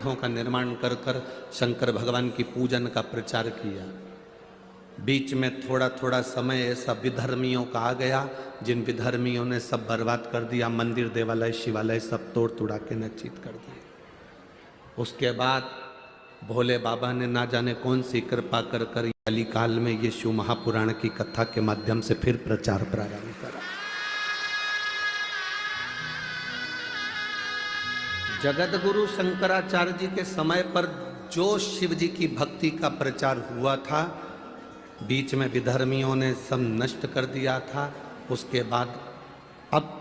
का निर्माण कर कर शंकर भगवान की पूजन का प्रचार किया। बीच में थोड़ा थोड़ा समय ऐसा विधर्मियों का आ गया, जिन विधर्मियों ने सब बर्बाद कर दिया, मंदिर देवालय शिवालय सब तोड़ तुड़ा के नचित कर दिए। उसके बाद भोले बाबा ने ना जाने कौन सी कृपा कर कर कली काल में ये शिव महापुराण की कथा के माध्यम से फिर प्रचार प्रारंभ करा। जगत गुरु शंकराचार्य जी के समय पर जो शिव जी की भक्ति का प्रचार हुआ था, बीच में विधर्मियों ने सब नष्ट कर दिया था। उसके बाद अब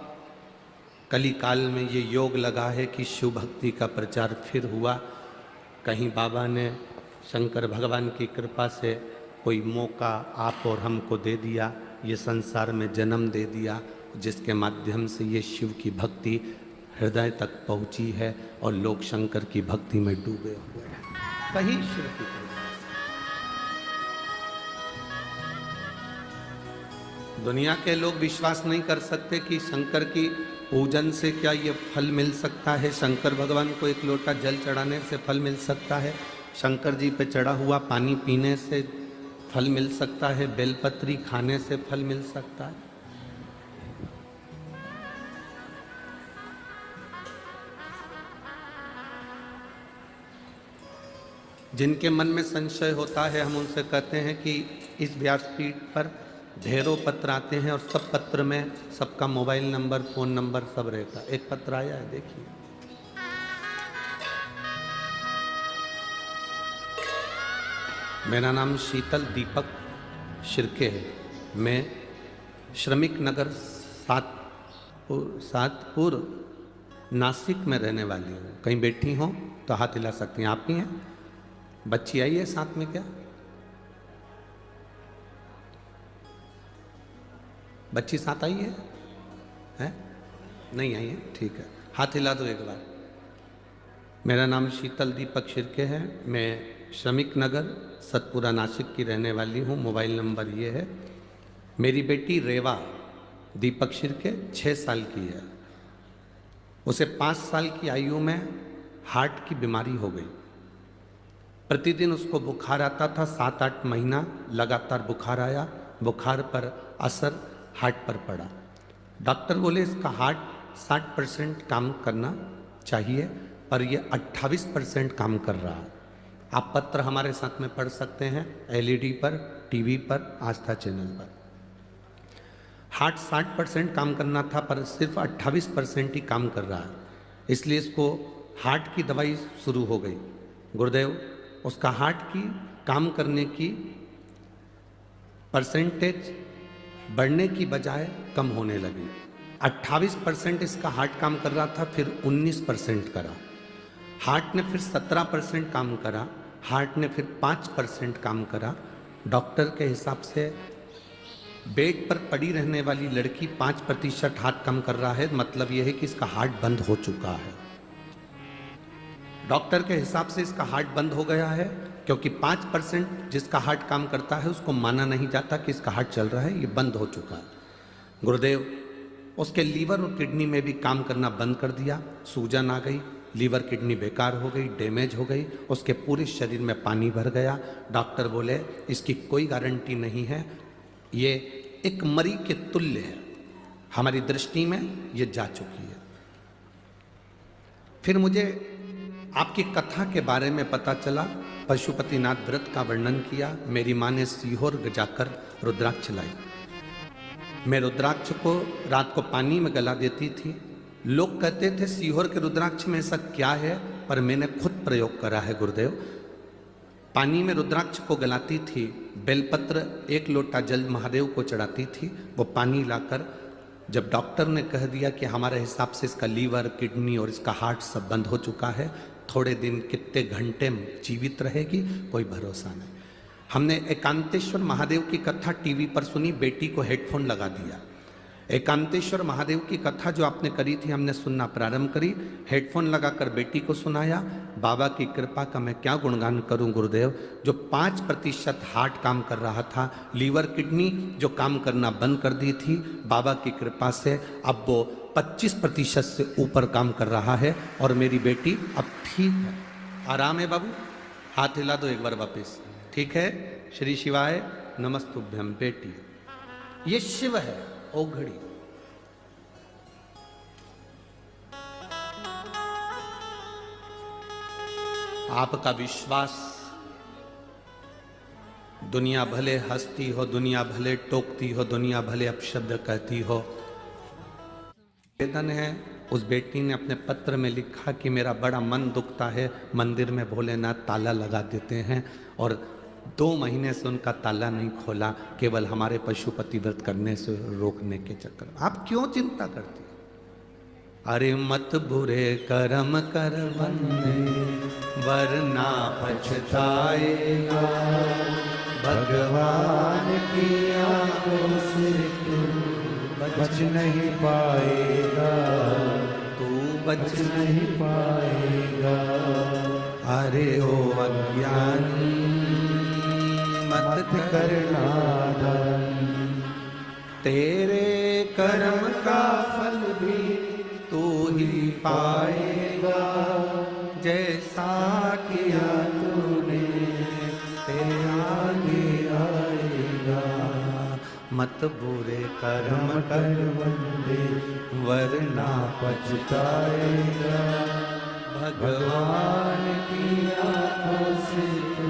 कली काल में ये योग लगा है कि शिव भक्ति का प्रचार फिर हुआ। कहीं बाबा ने शंकर भगवान की कृपा से कोई मौका आप और हमको दे दिया, ये संसार में जन्म दे दिया, जिसके माध्यम से ये शिव की भक्ति हृदय तक पहुंची है और लोग शंकर की भक्ति में डूबे हुए हैं। कहीं शिव की कृपा। दुनिया के लोग विश्वास नहीं कर सकते कि शंकर की पूजन से क्या ये फल मिल सकता है। शंकर भगवान को एक लोटा जल चढ़ाने से फल मिल सकता है, शंकर जी पे चढ़ा हुआ पानी पीने से फल मिल सकता है, बेलपत्री खाने से फल मिल सकता है। जिनके मन में संशय होता है, हम उनसे कहते हैं कि इस व्यासपीठ पर ढेरों पत्र आते हैं और सब पत्र में सबका मोबाइल नंबर फोन नंबर सब रहता है। एक पत्र आया है, देखिए। मेरा नाम शीतल दीपक शिर्के है। मैं श्रमिक नगर सातपुर नासिक में रहने वाली हूँ। कहीं बैठी हो तो हाथ हिला सकती हैं। आप ही हैं? बच्ची आई है साथ में क्या? बच्ची साथ आई है? नहीं आई है? ठीक है, हाथ हिला दो एक बार। मेरा नाम शीतल दीपक शिर्के है। मैं श्रमिक नगर सतपुरा नासिक की रहने वाली हूँ। मोबाइल नंबर ये है। मेरी बेटी रेवा दीपक शिर्के 6 साल की है। उसे 5 साल की आयु में हार्ट की बीमारी हो गई। प्रतिदिन उसको बुखार आता था, 7-8 महीना लगातार बुखार आया। बुखार पर असर हार्ट पर पड़ा। डॉक्टर बोले इसका हार्ट 60% काम करना चाहिए, पर ये 28% काम कर रहा है। आप पत्र हमारे साथ में पढ़ सकते हैं, एलईडी पर, टीवी पर, आस्था चैनल पर। हार्ट 60% काम करना था, पर सिर्फ 28% ही काम कर रहा है। इसलिए इसको हार्ट की दवाई शुरू हो गई। गुरुदेव, उसका हार्ट की काम करने की परसेंटेज बढ़ने की बजाय कम होने लगी। 28% इसका हार्ट काम कर रहा था, फिर 19% करा। हार्ट ने फिर 17% काम करा। हार्ट ने फिर 5% काम करा। डॉक्टर के हिसाब से बेड पर पड़ी रहने वाली लड़की 5% हार्ट कम कर रहा है, मतलब यह है कि इसका हार्ट बंद हो चुका है। डॉक्टर के हिसाब से इसका हार्ट बंद हो गया है, क्योंकि 5% जिसका हार्ट काम करता है उसको माना नहीं जाता कि इसका हार्ट चल रहा है, ये बंद हो चुका है। गुरुदेव, उसके लीवर और किडनी में भी काम करना बंद कर दिया। सूजन आ गई, लीवर किडनी बेकार हो गई, डैमेज हो गई, उसके पूरे शरीर में पानी भर गया। डॉक्टर बोले इसकी कोई गारंटी नहीं है, ये एक मरी के तुल्य है। हमारी दृष्टि में ये जा चुकी है। फिर मुझे आपकी कथा के बारे में पता चला। पशुपतिनाथ व्रत का वर्णन किया। मेरी माँ ने सीहोर जाकर रुद्राक्ष लाई। मैं रुद्राक्ष को रात को पानी में गला देती थी। लोग कहते थे सीहोर के रुद्राक्ष में ऐसा क्या है, पर मैंने खुद प्रयोग करा है गुरुदेव। पानी में रुद्राक्ष को गलाती थी, बेलपत्र 1 लोटा जल महादेव को चढ़ाती थी। वो पानी लाकर जब डॉक्टर ने कह दिया कि हमारे हिसाब से इसका लीवर, किडनी और इसका हार्ट सब बंद हो चुका है, थोड़े दिन कितने घंटे जीवित रहेगी कोई भरोसा नहीं। हमने एकांतेश्वर महादेव की कथा टीवी पर सुनी, बेटी को हेडफोन लगा दिया। एकांतेश्वर महादेव की कथा जो आपने करी थी, हमने सुनना प्रारंभ करी। हेडफोन लगाकर बेटी को सुनाया। बाबा की कृपा का मैं क्या गुणगान करूं गुरुदेव। जो 5% हार्ट काम कर रहा था, लीवर किडनी जो काम करना बंद कर दी थी, बाबा की कृपा से अब वो 25% से ऊपर काम कर रहा है और मेरी बेटी अब ठीक है। आराम है बाबू, हाथ हिला दो एक बार वापिस। ठीक है, श्री शिवाय नमस्तुभ्यम बेटी। ये शिव है ओघड़ी। आपका विश्वास, दुनिया भले हंसती हो, दुनिया भले टोकती हो, दुनिया भले अपशब्द कहती हो, वेदन है। उस बेटी ने अपने पत्र में लिखा कि मेरा बड़ा मन दुखता है, मंदिर में भोलेनाथ ताला लगा देते हैं और 2 महीने से उनका ताला नहीं खोला, केवल हमारे पशुपति व्रत करने से रोकने के चक्कर में। आप क्यों चिंता करती? अरे मत बुरे कर्म कर बंदे, वरना पछताएगा, भगवान की आंखों से तू बच नहीं पाएगा, तू बच नहीं पाएगा। अरे ओ अज्ञानी मत करना दानी, तेरे कर्म का फल भी तू ही पाएगा, जैसा किया तूने तेरे आगे आएगा। मत बुरे कर्म कर बंदे, वरना पछताएगा, भगवान की आंखों से तू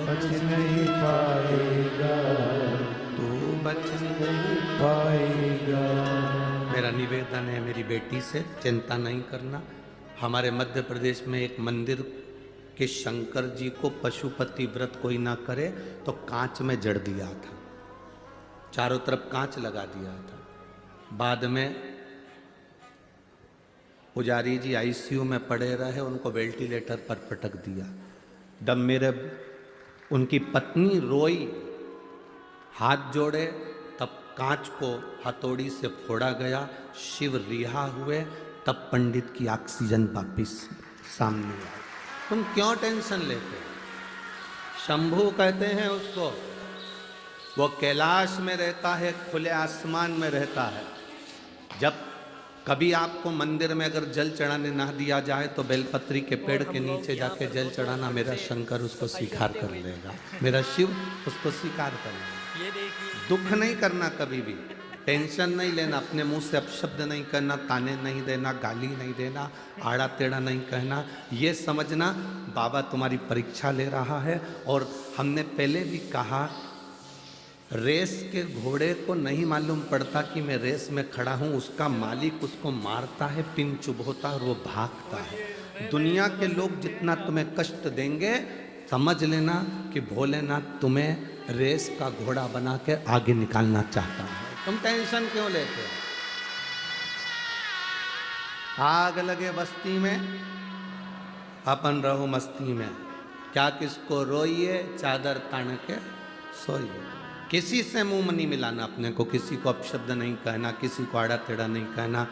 बच नहीं पाएगा, तू बच नहीं पाएगा। मेरा निवेदन है मेरी बेटी से, चिंता नहीं करना। हमारे मध्य प्रदेश में एक मंदिर के शंकर जी को पशुपति व्रत कोई ना करे तो कांच में जड़ दिया था, चारों तरफ कांच लगा दिया था। बाद में पुजारी जी आईसीयू में पड़े रहे, उनको वेंटिलेटर पर पटक दिया। जब मेरे उनकी पत्नी रोई, हाथ जोड़े, तब कांच को हथौड़ी से फोड़ा गया, शिव रिहा हुए, तब पंडित की ऑक्सीजन वापिस सामने आई। तुम क्यों टेंशन लेते? शंभू कहते हैं उसको, वो कैलाश में रहता है, खुले आसमान में रहता है। जब कभी आपको मंदिर में अगर जल चढ़ाने ना दिया जाए तो बेलपत्री के पेड़ के नीचे जाके जल चढ़ाना, मेरा शंकर उसको स्वीकार कर लेगा, मेरा शिव उसको स्वीकार कर लेगा। दुख नहीं करना, कभी भी टेंशन नहीं लेना, अपने मुंह से अपशब्द नहीं करना, ताने नहीं देना, गाली नहीं देना, आड़ा टेढ़ा नहीं कहना। ये समझना बाबा तुम्हारी परीक्षा ले रहा है। और हमने पहले भी कहा, रेस के घोड़े को नहीं मालूम पड़ता कि मैं रेस में खड़ा हूँ, उसका मालिक उसको मारता है, पिन चुभोता और वो भागता है। दुनिया के लोग जितना तुम्हें कष्ट देंगे, समझ लेना कि भोलेनाथ तुम्हें रेस का घोड़ा बना के आगे निकालना चाहता है। तुम टेंशन क्यों लेते हो? आग लगे बस्ती में, अपन रहो मस्ती में, क्या किसको रोइए, चादर तान के सोइए। किसी से मुंह नहीं मिलाना अपने को, किसी को अपशब्द नहीं कहना, किसी को आड़ा टेढ़ा नहीं कहना।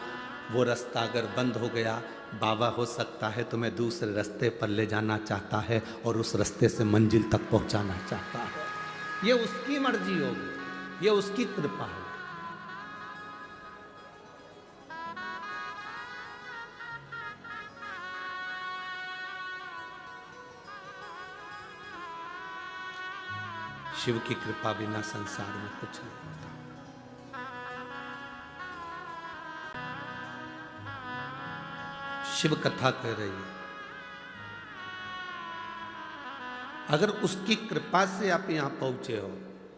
वो रास्ता अगर बंद हो गया, बाबा हो सकता है तुम्हें दूसरे रास्ते पर ले जाना चाहता है और उस रास्ते से मंजिल तक पहुंचाना चाहता है। ये उसकी मर्जी होगी, ये उसकी कृपा होगी। शिव की कृपा बिना संसार में कुछ नहीं होता। शिव कथा कह रही है, अगर उसकी कृपा से आप यहां पहुंचे हो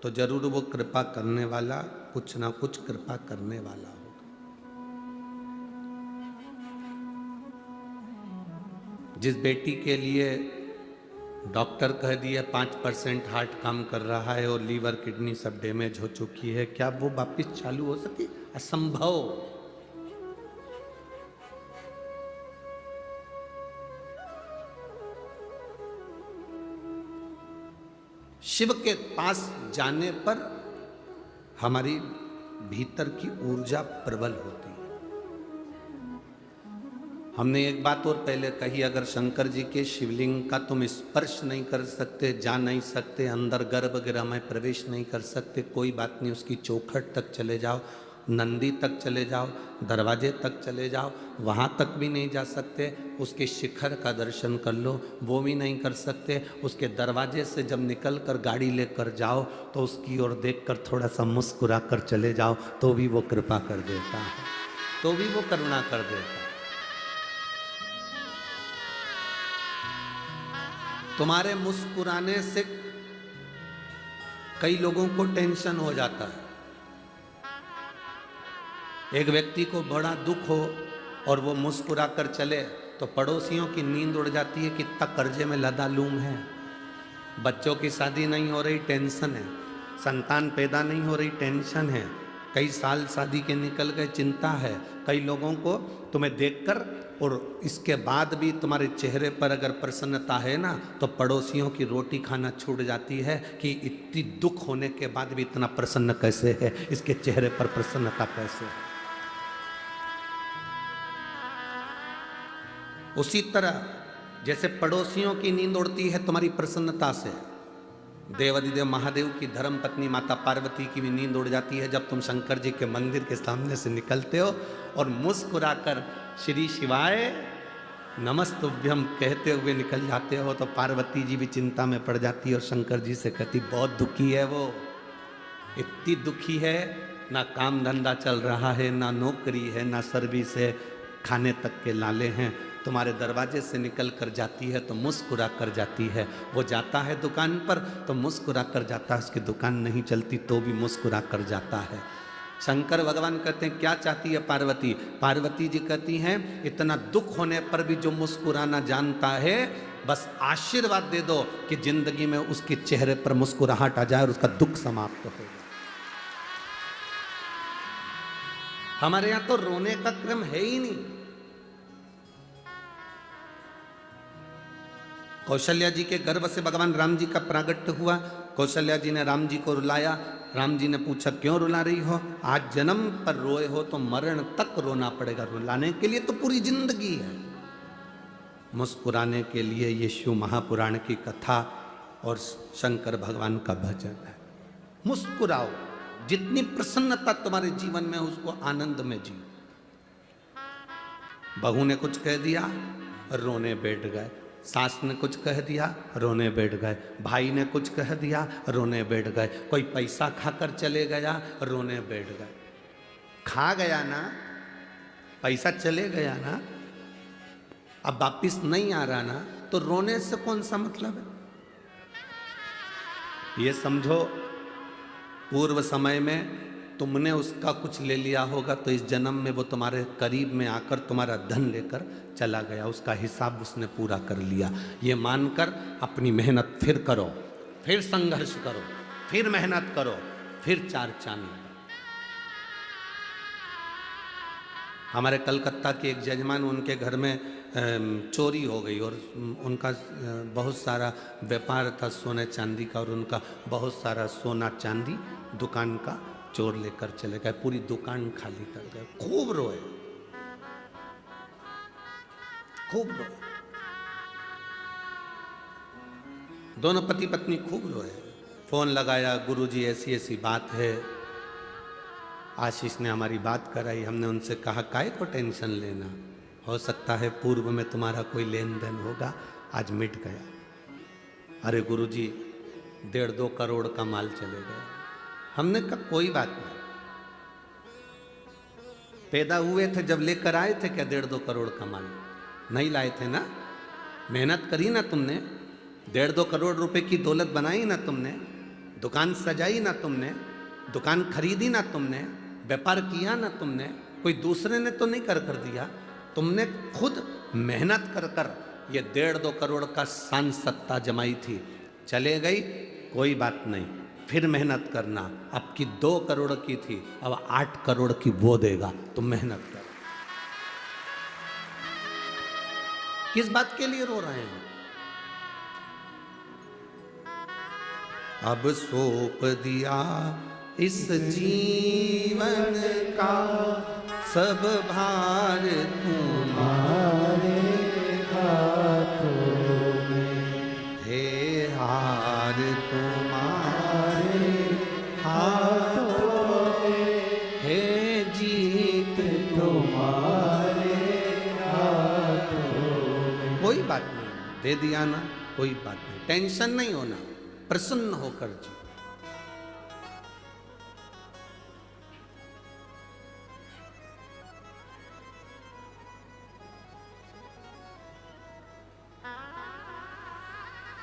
तो जरूर वो कृपा करने वाला कुछ ना कुछ कृपा करने वाला होगा। जिस बेटी के लिए डॉक्टर कह दिया 5% हार्ट काम कर रहा है और लीवर किडनी सब डैमेज हो चुकी है, क्या वो वापस चालू हो सके? असंभव। शिव के पास जाने पर हमारी भीतर की ऊर्जा प्रबल होती है। हमने एक बात और पहले कही, अगर शंकर जी के शिवलिंग का तुम स्पर्श नहीं कर सकते, जा नहीं सकते, अंदर गर्भगृह में प्रवेश नहीं कर सकते, कोई बात नहीं, उसकी चौखट तक चले जाओ, नंदी तक चले जाओ, दरवाजे तक चले जाओ, वहाँ तक भी नहीं जा सकते। उसके शिखर का दर्शन कर लो, वो भी नहीं कर सकते। उसके दरवाजे से जब निकल कर गाड़ी लेकर जाओ तो उसकी ओर देखकर थोड़ा सा मुस्कुरा कर चले जाओ तो भी वो कृपा कर देता है, तो भी वो करुणा कर देता है। तुम्हारे मुस्कुराने से कई लोगों को टेंशन हो जाता है। एक व्यक्ति को बड़ा दुख हो और वो मुस्कुरा कर चले तो पड़ोसियों की नींद उड़ जाती है कि इतना कर्जे में लदा लूम है। बच्चों की शादी नहीं हो रही, टेंशन है। संतान पैदा नहीं हो रही, टेंशन है। कई साल शादी के निकल गए, चिंता है। कई लोगों को तुम्हें देखकर और इसके बाद भी तुम्हारे चेहरे पर अगर प्रसन्नता है ना तो पड़ोसियों की रोटी खाना छूट जाती है कि इतनी दुख होने के बाद भी इतना प्रसन्न कैसे है, इसके चेहरे पर प्रसन्नता कैसे है। उसी तरह जैसे पड़ोसियों की नींद उड़ती है तुम्हारी प्रसन्नता से, देवादिदेव महादेव की धर्म पत्नी माता पार्वती की भी नींद उड़ जाती है जब तुम शंकर जी के मंदिर के सामने से निकलते हो और मुस्कुराकर श्री शिवाय नमस्तुभ्यम कहते हुए निकल जाते हो तो पार्वती जी भी चिंता में पड़ जाती है और शंकर जी से कहती बहुत दुखी है वो, इतनी दुखी है, ना काम धंधा चल रहा है, ना नौकरी है, ना सर्विस है, खाने तक के लाले हैं। तुम्हारे दरवाजे से निकल कर जाती है तो मुस्कुरा कर जाती है। वो जाता है दुकान पर तो मुस्कुरा कर जाता है, उसकी दुकान नहीं चलती तो भी मुस्कुरा कर जाता है। शंकर भगवान कहते हैं क्या चाहती है पार्वती? पार्वती जी कहती हैं इतना दुख होने पर भी जो मुस्कुराना जानता है, बस आशीर्वाद दे दो कि जिंदगी में उसके चेहरे पर मुस्कुराहट आ जाए और उसका दुख समाप्त हो जाए। हमारे यहां तो रोने का क्रम है ही नहीं। कौशल्या जी के गर्भ से भगवान राम जी का प्रागट्य हुआ। कौशल्या जी ने राम जी को रुलाया। राम जी ने पूछा क्यों रुला रही हो? आज जन्म पर रोए हो तो मरण तक रोना पड़ेगा। रुलाने के लिए तो पूरी जिंदगी है, मुस्कुराने के लिए ये शिव महापुराण की कथा और शंकर भगवान का भजन है। मुस्कुराओ, जितनी प्रसन्नता तुम्हारे जीवन में उसको आनंद में जियो। बहू ने कुछ कह दिया रोने बैठ गए, सास ने कुछ कह दिया रोने बैठ गए, भाई ने कुछ कह दिया रोने बैठ गए, कोई पैसा खाकर चले गया रोने बैठ गए। खा गया ना, पैसा चले गया ना, अब वापिस नहीं आ रहा ना, तो रोने से कौन सा मतलब है? ये समझो पूर्व समय में तुमने उसका कुछ ले लिया होगा तो इस जन्म में वो तुम्हारे करीब में आकर तुम्हारा धन लेकर चला गया, उसका हिसाब उसने पूरा कर लिया। ये मानकर अपनी मेहनत फिर करो, फिर संघर्ष करो, फिर मेहनत करो, फिर चार चांद लगाओ। हमारे कलकत्ता के एक जजमान, उनके घर में चोरी हो गई और उनका बहुत सारा व्यापार था सोने चांदी का और उनका बहुत सारा सोना चांदी दुकान का चोर लेकर चले गए, पूरी दुकान खाली कर गए। खूब रोए, खूब रोए, दोनों पति पत्नी खूब रोए। फोन लगाया, गुरुजी ऐसी ऐसी बात है। आशीष ने हमारी बात कराई, हमने उनसे कहा काहे को टेंशन लेना, हो सकता है पूर्व में तुम्हारा कोई लेन देन होगा, आज मिट गया। अरे गुरुजी 1.5-2 करोड़ का माल चले गया। हमने कहा कोई बात नहीं, पैदा हुए थे जब लेकर आए थे क्या 1.5-2 करोड़ का माल? नहीं लाए थे ना, मेहनत करी ना तुमने, 1.5-2 करोड़ रुपए की दौलत बनाई ना तुमने, दुकान सजाई ना तुमने, दुकान खरीदी ना तुमने, व्यापार किया ना तुमने, कोई दूसरे ने तो नहीं कर दिया, तुमने खुद मेहनत कर कर ये 1.5-2 करोड़ का शान सत्ता जमाई थी। चले गई, कोई बात नहीं, फिर मेहनत करना। अब की 2 करोड़ की थी, अब 8 करोड़ की वो देगा, तुम मेहनत कर। किस बात के लिए रो रहे हैं? अब सौंप दिया इस जीवन का सब भार तुम्हारे हाथों में, हे हार तुम्हारे हाथों में, हे दे दिया ना, कोई बात नहीं, टेंशन नहीं होना, प्रसन्न होकर जी।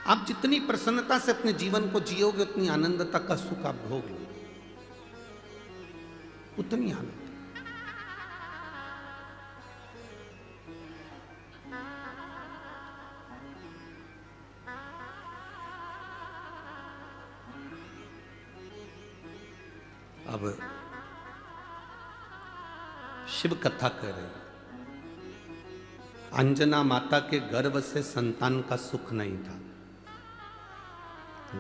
आप जितनी प्रसन्नता से अपने जीवन को जियोगे उतनी आनंदता का सुख आप भोग लोगे, उतनी आनंद। अब शिव कथा कह रहे हैं, अंजना माता के गर्भ से संतान का सुख नहीं था।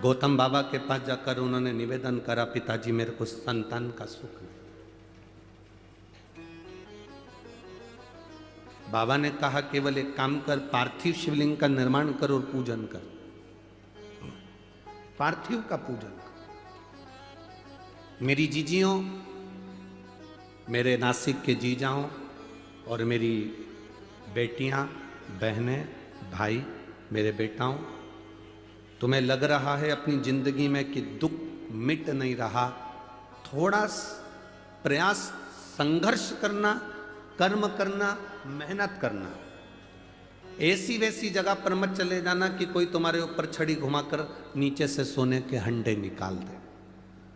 गौतम बाबा के पास जाकर उन्होंने निवेदन करा, पिताजी मेरे को संतान का सुख नहीं। बाबा ने कहा केवल एक काम कर, पार्थिव शिवलिंग का निर्माण कर और पूजन कर, पार्थिव का पूजन कर। मेरी जीजियों, मेरे नासिक के जीजाओं और मेरी बेटियां, बहनें, भाई, मेरे बेटाओं, तुम्हें लग रहा है अपनी जिंदगी में कि दुख मिट नहीं रहा, थोड़ा प्रयास, संघर्ष करना, कर्म करना, मेहनत करना। ऐसी वैसी जगह पर मत चले जाना कि कोई तुम्हारे ऊपर छड़ी घुमाकर नीचे से सोने के हंडे निकाल दे।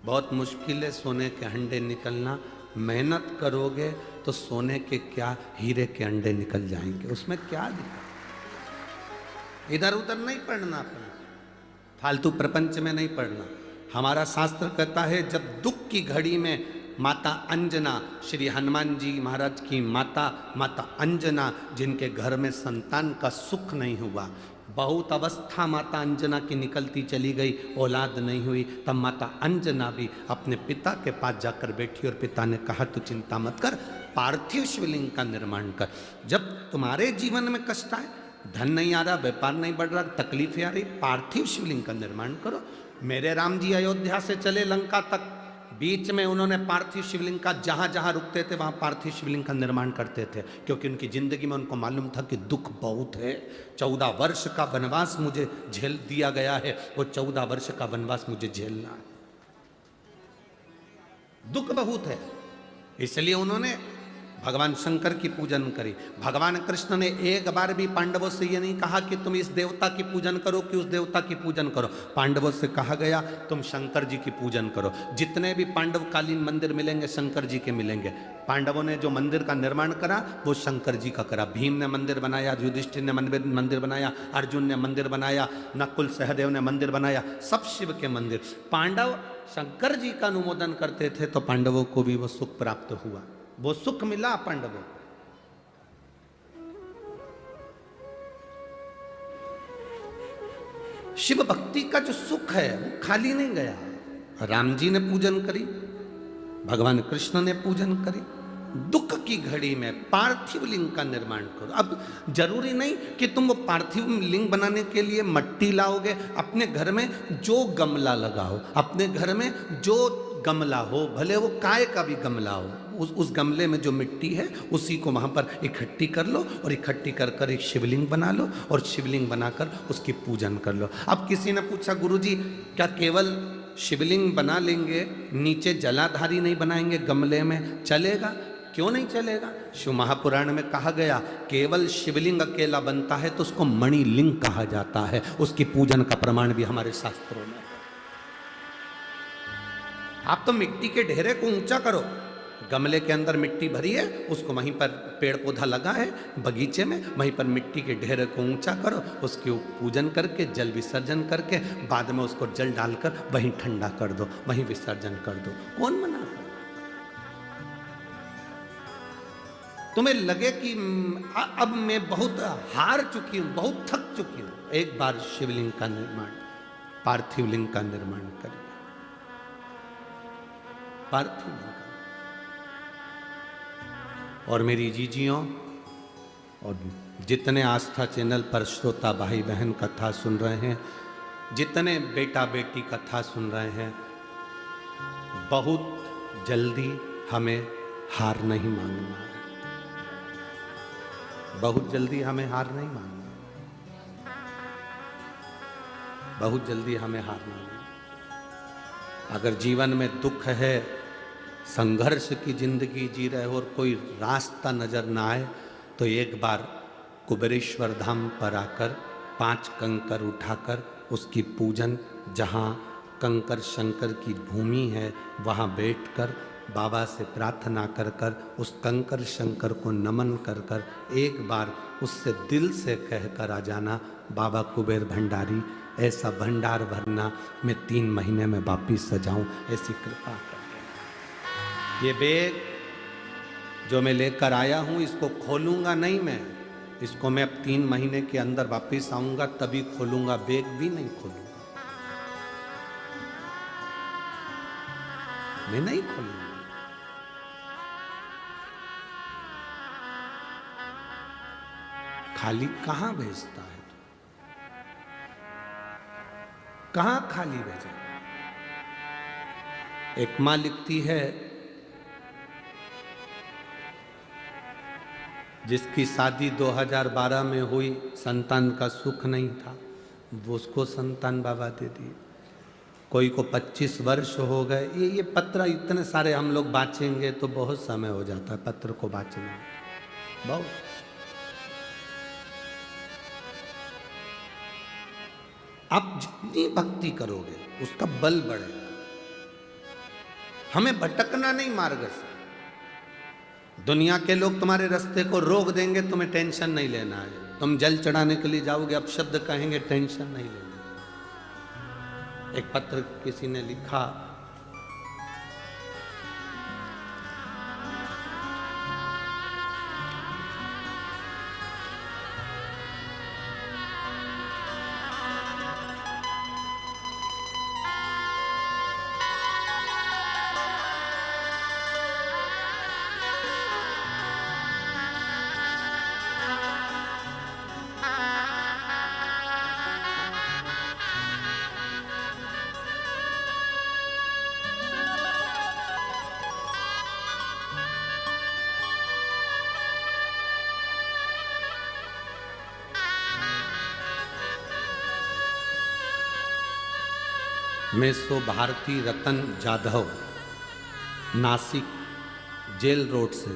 बहुत मुश्किल है सोने के हंडे निकलना। मेहनत करोगे तो सोने के क्या, हीरे के अंडे निकल जाएंगे, उसमें क्या दिक्कत। इधर उधर नहीं पढ़ना, अपना फालतू प्रपंच में नहीं पढ़ना। हमारा शास्त्र कहता है जब दुख की घड़ी में माता अंजना, श्री हनुमान जी महाराज की माता, माता अंजना, जिनके घर में संतान का सुख नहीं हुआ, बहुत अवस्था माता अंजना की निकलती चली गई, औलाद नहीं हुई, तब माता अंजना भी अपने पिता के पास जाकर बैठी और पिता ने कहा तू चिंता मत कर, पार्थिव शिवलिंग का निर्माण कर। जब तुम्हारे जीवन में कष्ट आए, धन नहीं आ रहा, व्यापार नहीं बढ़ रहा, तकलीफें आ रही, पार्थिव शिवलिंग का निर्माण करो। मेरे राम जी अयोध्या से चले लंका तक, बीच में उन्होंने पार्थिव शिवलिंग का जहां जहां रुकते थे वहां पार्थिव शिवलिंग का निर्माण करते थे, क्योंकि उनकी जिंदगी में उनको मालूम था कि दुख बहुत है। 14 वर्ष का वनवास मुझे झेल दिया गया है, वो 14 वर्ष का वनवास मुझे झेलना है, दुख बहुत है। इसलिए उन्होंने भगवान शंकर की पूजन करी। भगवान कृष्ण ने एक बार भी पांडवों से ये नहीं कहा कि तुम इस देवता की पूजन करो कि उस देवता की पूजन करो। पांडवों से कहा गया तुम शंकर जी की पूजन करो। जितने भी पांडवकालीन मंदिर मिलेंगे शंकर जी के मिलेंगे। पांडवों ने जो मंदिर का निर्माण करा वो शंकर जी का करा। भीम ने मंदिर बनाया, युधिष्ठिर ने मंदिर बनाया, अर्जुन ने मंदिर बनाया, नकुल सहदेव ने मंदिर बनाया, सब शिव के मंदिर। पांडव शंकर जी का अनुमोदन करते थे तो पांडवों को भी वो सुख प्राप्त हुआ, वो सुख मिला पांडवों। शिव भक्ति का जो सुख है वो खाली नहीं गया। राम जी ने पूजन करी, भगवान कृष्ण ने पूजन करी। दुख की घड़ी में पार्थिव लिंग का निर्माण करो। अब जरूरी नहीं कि तुम वो पार्थिव लिंग बनाने के लिए मट्टी लाओगे, अपने घर में जो गमला लगाओ, अपने घर में जो गमला हो, भले वो काय का भी गमला हो, उस गमले में जो मिट्टी है उसी को वहाँ पर इकट्ठी कर लो और इकट्ठी कर कर एक शिवलिंग बना लो और शिवलिंग बनाकर उसकी पूजन कर लो। अब किसी ने पूछा गुरुजी क्या केवल शिवलिंग बना लेंगे, नीचे जलाधारी नहीं बनाएंगे गमले में, चलेगा? क्यों नहीं चलेगा? शिव महापुराण में कहा गया केवल शिवलिंग अकेला बनता है तो उसको मणिलिंग कहा जाता है। उसकी पूजन का प्रमाण भी हमारे शास्त्रों में है। आप तो मिट्टी के ढेरे को ऊंचा करो, गमले के अंदर मिट्टी भरी है, उसको वहीं पर पेड़ पौधा लगा है बगीचे में, वहीं पर मिट्टी के ढेरे को ऊंचा करो, उसकी पूजन करके जल विसर्जन करके बाद में उसको जल डालकर वहीं ठंडा कर दो, वहीं विसर्जन कर दो। कौन मना कर? तुम्हें लगे कि अब मैं बहुत हार चुकी हूं, बहुत थक चुकी हूं, एक बार शिवलिंग का निर्माण, पार्थिव लिंग का निर्माण करिए। पार्थिव लिंग का। और मेरी जीजियों और जितने आस्था चैनल पर श्रोता भाई बहन कथा सुन रहे हैं, जितने बेटा बेटी कथा सुन रहे हैं, बहुत जल्दी हमें हार नहीं मानना है। बहुत जल्दी हमें हार नहीं मानना। बहुत जल्दी हमें हारना नहीं। अगर जीवन में दुख है, संघर्ष की जिंदगी जी रहे हो और कोई रास्ता नजर ना आए, तो एक बार कुबेरेश्वर धाम पर आकर 5 कंकर उठाकर उसकी पूजन, जहाँ कंकर शंकर की भूमि है वहाँ बैठकर बाबा से प्रार्थना कर कर उस कंकर शंकर को नमन कर कर एक बार उससे दिल से कह कर आ जाना, बाबा कुबेर भंडारी ऐसा भंडार भरना मैं 3 महीने में वापिस सजाऊं, ऐसी कृपा कर। ये बैग जो मैं लेकर आया हूँ इसको खोलूंगा नहीं मैं, इसको मैं अब 3 महीने के अंदर वापिस आऊंगा तभी खोलूंगा, बैग भी नहीं खोलूंगा, मैं नहीं खोलूंगा। खाली कहां भेजता है तू? कहां खाली भेजा? एक मां लिखती है जिसकी शादी 2012 में हुई, संतान का सुख नहीं था, वो उसको संतान बाबा दे दिए। कोई को 25 वर्ष हो गए। ये पत्र इतने सारे हम लोग बाँचेंगे तो बहुत समय हो जाता है पत्र को बाँचने में, बहुत। आप जितनी भक्ति करोगे उसका बल बढ़ेगा। हमें भटकना नहीं मार्ग से। दुनिया के लोग तुम्हारे रास्ते को रोक देंगे, तुम्हें टेंशन नहीं लेना है। तुम जल चढ़ाने के लिए जाओगे, अब शब्द कहेंगे, टेंशन नहीं लेना। एक पत्र किसी ने लिखा, मैं सो भारती रतन जाधव, नासिक जेल रोड से।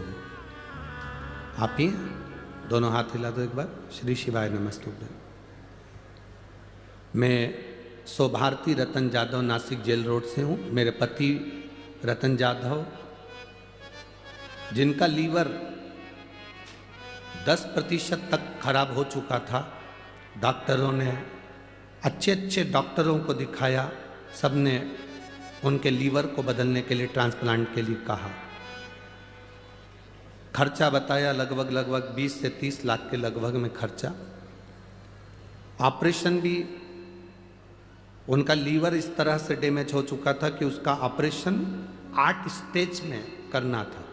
आप ही दोनों हाथ हिला दो एक बार। श्री शिवाय नमस्तुभ्यं। मैं सो भारती रतन जाधव नासिक जेल रोड से हूँ। मेरे पति रतन जाधव, जिनका लीवर 10% तक खराब हो चुका था, डॉक्टरों ने अच्छे डॉक्टरों को दिखाया, सबने उनके लीवर को बदलने के लिए, ट्रांसप्लांट के लिए कहा। खर्चा बताया लगभग 20 से 30 लाख के लगभग में खर्चा। ऑपरेशन भी, उनका लीवर इस तरह से डैमेज हो चुका था कि उसका ऑपरेशन 8 स्टेज में करना था,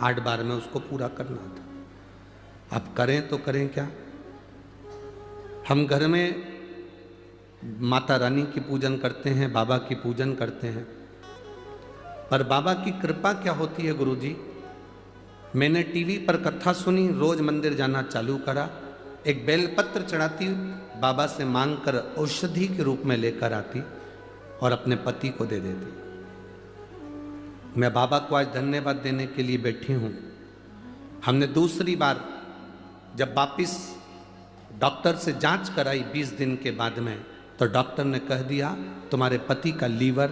8 बार में उसको पूरा करना था। अब करें तो करें क्या? हम घर में माता रानी की पूजन करते हैं, बाबा की पूजन करते हैं, पर बाबा की कृपा क्या होती है गुरुजी? मैंने टीवी पर कथा सुनी, रोज मंदिर जाना चालू करा। एक बेलपत्र चढ़ाती, बाबा से मांग कर औषधि के रूप में लेकर आती और अपने पति को दे देती। मैं बाबा को आज धन्यवाद देने के लिए बैठी हूँ। हमने दूसरी बार जब वापिस डॉक्टर से जांच कराई 20 दिन के बाद में, तो डॉक्टर ने कह दिया तुम्हारे पति का लीवर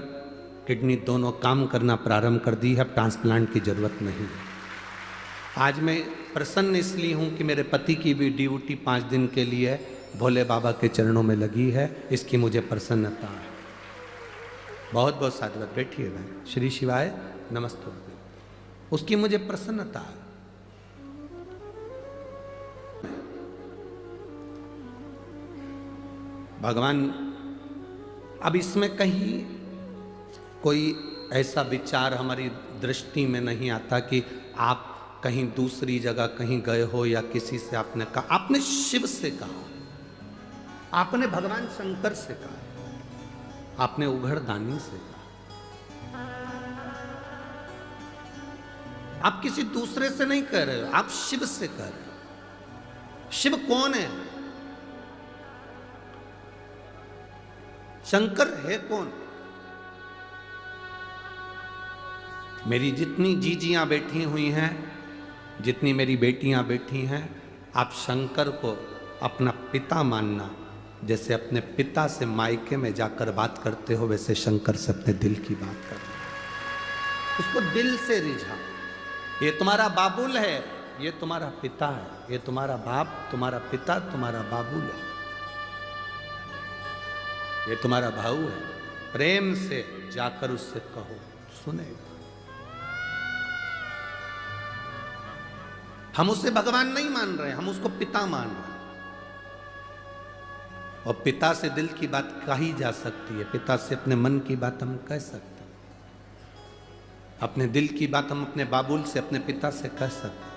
किडनी दोनों काम करना प्रारंभ कर दी है, अब ट्रांसप्लांट की जरूरत नहीं। आज मैं प्रसन्न इसलिए हूँ कि मेरे पति की भी ड्यूटी 5 दिन के लिए भोले बाबा के चरणों में लगी है, इसकी मुझे प्रसन्नता है। बहुत बहुत साधुवाद। बैठिए भाई। श्री शिवाय नमस्ते। उसकी मुझे प्रसन्नता है। भगवान, अब इसमें कहीं कोई ऐसा विचार हमारी दृष्टि में नहीं आता कि आप कहीं दूसरी जगह कहीं गए हो या किसी से आपने कहा। आपने शिव से कहा, आपने भगवान शंकर से कहा, आपने उघड़दानी से कहा। आप किसी दूसरे से नहीं कह रहे हो, आप शिव से कह रहे हो। शिव कौन है? शंकर है कौन? मेरी जितनी जीजियां बैठी हुई हैं, जितनी मेरी बेटियां बैठी हैं, आप शंकर को अपना पिता मानना। जैसे अपने पिता से मायके में जाकर बात करते हो, वैसे शंकर से अपने दिल की बात करना, उसको दिल से रिझा। ये तुम्हारा बाबुल है, ये तुम्हारा पिता है, ये तुम्हारा बाप, तुम्हारा पिता, तुम्हारा बाबुल है, ये तुम्हारा भाऊ है। प्रेम से जाकर उससे कहो, सुनेगा। हम उसे भगवान नहीं मान रहे, हम उसको पिता मान रहे हैं। और पिता से दिल की बात कही जा सकती है, पिता से अपने मन की बात हम कह सकते हैं, अपने दिल की बात हम अपने बाबुल से, अपने पिता से कह सकते हैं।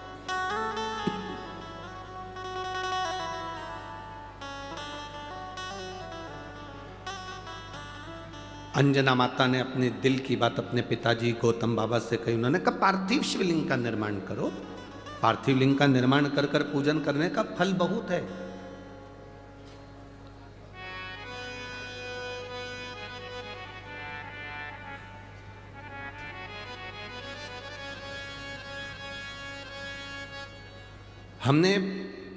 अंजना माता ने अपने दिल की बात अपने पिताजी गौतम बाबा से कही। उन्होंने कहा पार्थिव शिवलिंग का निर्माण करो। पार्थिव लिंग का निर्माण कर कर पूजन करने का फल बहुत है। हमने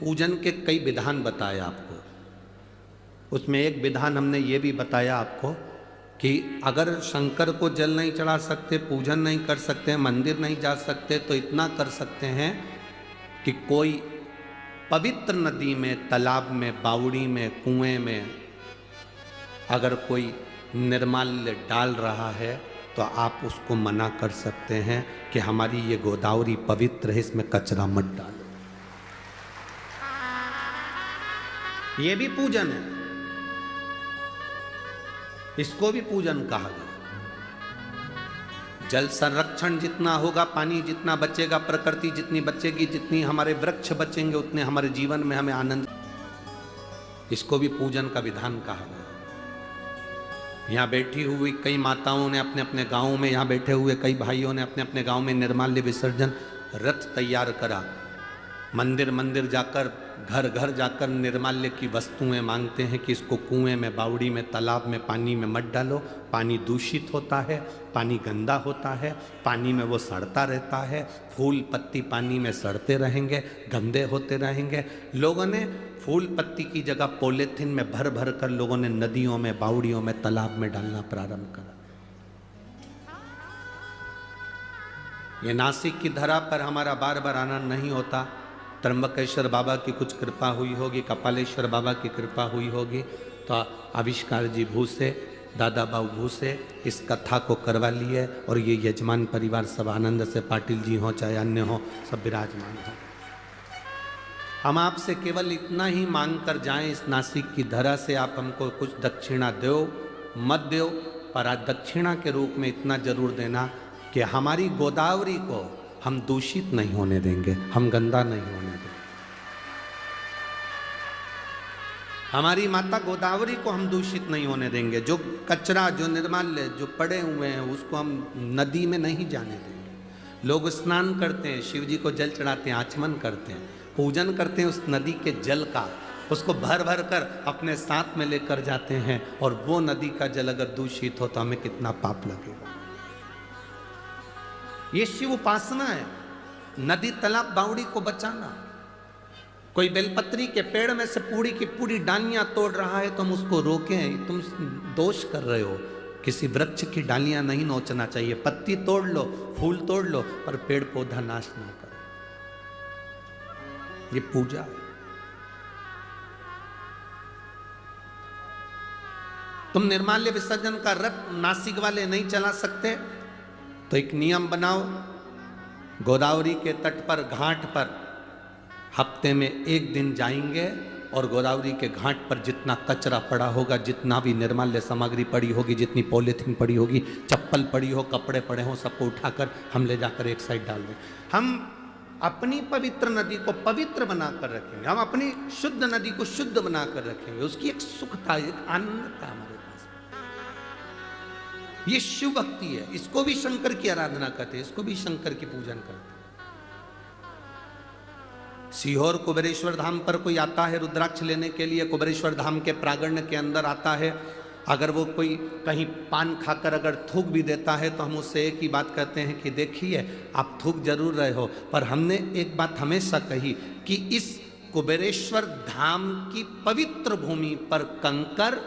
पूजन के कई विधान बताए आपको। उसमें एक विधान हमने ये भी बताया आपको कि अगर शंकर को जल नहीं चढ़ा सकते, पूजन नहीं कर सकते, मंदिर नहीं जा सकते, तो इतना कर सकते हैं कि कोई पवित्र नदी में, तालाब में, बावड़ी में, कुएं में अगर कोई निर्माल्य डाल रहा है तो आप उसको मना कर सकते हैं कि हमारी ये गोदावरी पवित्र है, इसमें कचरा मत डालो। ये भी पूजन है, इसको भी पूजन कहा गया। जल संरक्षण जितना होगा, पानी जितना बचेगा, प्रकृति जितनी बचेगी, जितनी हमारे वृक्ष बचेंगे, उतने हमारे जीवन में हमें आनंद। इसको भी पूजन का विधान कहा गया। यहाँ बैठी हुई कई माताओं ने अपने अपने गांवों में, यहाँ बैठे हुए कई भाइयों ने अपने अपने गांव में निर्माल्य विसर्जन रथ तैयार करा। मंदिर मंदिर जाकर, घर घर जाकर निर्माल्य की वस्तुएं मांगते हैं कि इसको कुएं में, बावड़ी में, तालाब में, पानी में मत डालो। पानी दूषित होता है, पानी गंदा होता है, पानी में वो सड़ता रहता है, फूल पत्ती पानी में सड़ते रहेंगे, गंदे होते रहेंगे। लोगों ने फूल पत्ती की जगह पॉलीथीन में भर भर कर लोगों ने नदियों में, बावड़ियों में, तालाब में डालना प्रारंभ करा। ये नासिक की धरा पर हमारा बार बार आना नहीं होता। त्र्यंबकेश्वर बाबा की कुछ कृपा हुई होगी, कपालेश्वर बाबा की कृपा हुई होगी, तो आविष्कार जी भूसे, दादा बाबू भूसे इस कथा को करवा लिए। और ये यजमान परिवार सब आनंद से, पाटिल जी हो चाहे अन्य हो, सब विराजमान हो। हम आपसे केवल इतना ही मांग कर जाएं इस नासिक की धरा से, आप हमको कुछ दक्षिणा दो मत दो, पर आज दक्षिणा के रूप में इतना जरूर देना कि हमारी गोदावरी को हम दूषित नहीं होने देंगे, हम गंदा नहीं होने देंगे। हमारी माता गोदावरी को हम दूषित नहीं होने देंगे। जो कचरा, जो निर्माल्य जो पड़े हुए हैं, उसको हम नदी में नहीं जाने देंगे। लोग स्नान करते हैं, शिव जी को जल चढ़ाते हैं, आचमन करते हैं, पूजन करते हैं उस नदी के जल का, उसको भर भर कर अपने साथ में लेकर जाते हैं। और वो नदी का जल अगर दूषित हो तो हमें कितना पाप लगेगा। ये शिव उपासना है, नदी तालाब बावड़ी को बचाना। कोई बेलपत्री के पेड़ में से पूरी की पूरी डालियां तोड़ रहा है तो हम उसको रोकें, तुम दोष कर रहे हो। किसी वृक्ष की डालियां नहीं नोचना चाहिए। पत्ती तोड़ लो, फूल तोड़ लो, पर पेड़ पौधा नाश ना करो। ये पूजा है। तुम निर्माल्य विसर्जन का रथ नासिक वाले नहीं चला सकते तो एक नियम बनाओ, गोदावरी के तट पर, घाट पर हफ्ते में एक दिन जाएंगे और गोदावरी के घाट पर जितना कचरा पड़ा होगा, जितना भी निर्माल्य सामग्री पड़ी होगी, जितनी पॉलीथीन पड़ी होगी, चप्पल पड़ी हो, कपड़े पड़े हो, सबको उठाकर हम ले जाकर एक साइड डाल दें। हम अपनी पवित्र नदी को पवित्र बनाकर रखेंगे, हम अपनी शुद्ध नदी को शुद्ध बनाकर रखेंगे। उसकी एक सुखता, एक आनंदता हमारे पास। ये शिव भक्ति है। इसको भी शंकर की आराधना करते हैं, इसको भी शंकर की पूजन करते हैं। सीहोर कुबेरेश्वर धाम पर कोई आता है रुद्राक्ष लेने के लिए, कुबेरेश्वर धाम के प्रांगण के अंदर आता है, अगर वो कोई कहीं पान खाकर अगर थूक भी देता है तो हम उससे एक ही बात कहते हैं कि देखिए आप थूक जरूर रहे हो, पर हमने एक बात हमेशा कही कि इस कुबेरेश्वर धाम की पवित्र भूमि पर कंकर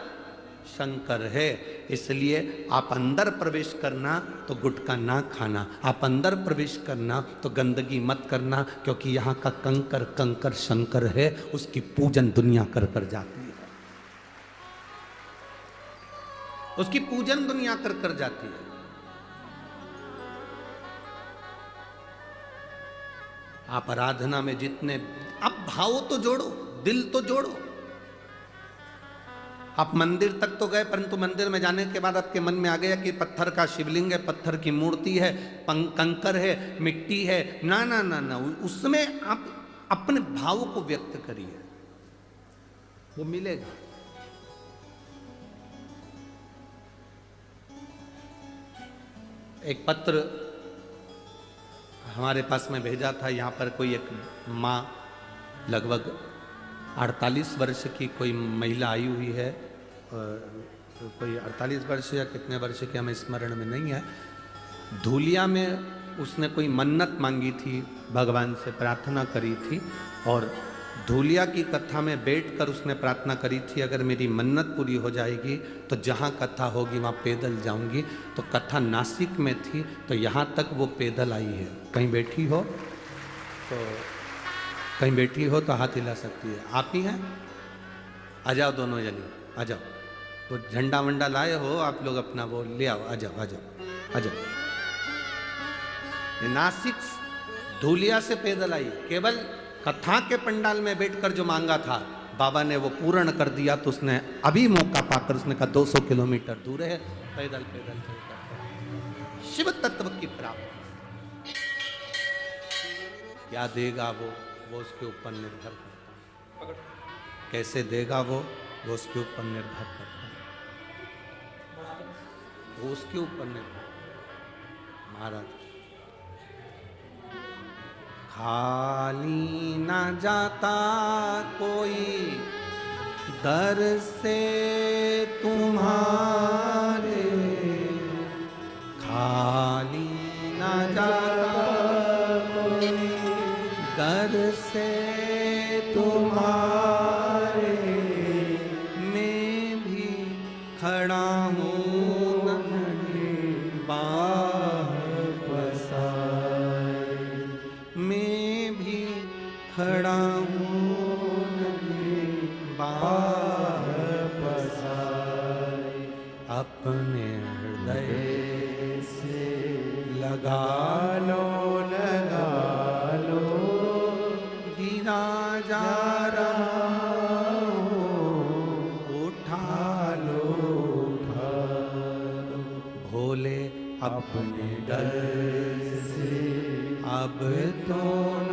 शंकर है, इसलिए आप अंदर प्रवेश करना तो गुटखा ना खाना, आप अंदर प्रवेश करना तो गंदगी मत करना, क्योंकि यहाँ का कंकर कंकर शंकर है, उसकी पूजन दुनिया कर कर जाती है, उसकी पूजन दुनिया कर कर जाती है। आप आराधना में जितने आप भाव तो जोड़ो, दिल तो जोड़ो। आप मंदिर तक तो गए, परंतु मंदिर में जाने के बाद आपके मन में आ गया कि पत्थर का शिवलिंग है, पत्थर की मूर्ति है, कंकर है, मिट्टी है, ना ना ना ना, उसमें आप अपने भाव को व्यक्त करिए, वो मिलेगा। एक पत्र हमारे पास में भेजा था, यहाँ पर कोई एक माँ लगभग 48 वर्ष की कोई महिला आई हुई है, कोई 48 वर्ष या कितने वर्ष की हमें स्मरण में नहीं है। धूलिया में उसने कोई मन्नत मांगी थी, भगवान से प्रार्थना करी थी, और धूलिया की कथा में बैठकर उसने प्रार्थना करी थी अगर मेरी मन्नत पूरी हो जाएगी तो जहाँ कथा होगी वहाँ पैदल जाऊंगी। तो कथा नासिक में थी तो यहाँ तक वो पैदल आई है। कहीं बैठी हो तो कहीं बैठी हो तो हाथ हिला सकती है। आप ही हैं? आ जाओ दोनों जनी, आ जाओ। तो झंडा वंडा लाए हो आप लोग अपना, वो ले आओ, आ जाओ आ जाओ आ जाओ। नासिक धूलिया से पैदल आई, केवल कथा के पंडाल में बैठकर जो मांगा था बाबा ने वो पूर्ण कर दिया। तो उसने अभी मौका पाकर उसने कहा 200 किलोमीटर दूर है, पैदल पैदल चलकर शिव तत्व की प्राप्ति। क्या देगा वो उसके ऊपर निर्भर करता है, कैसे देगा वो उसके ऊपर निर्भर करता है, वो उसके ऊपर निर्भर। महाराज खाली ना जाता कोई दर से तुम्हारे, खाली ना जाता कोई दर से तुम्हारे, मैं भी खड़ा हूँ खड़ा हूँ बाह पसारे, अपने हृदय से लगा लो गिरा जा रहा हो, उठा लो भोले अपने डर से अब तो न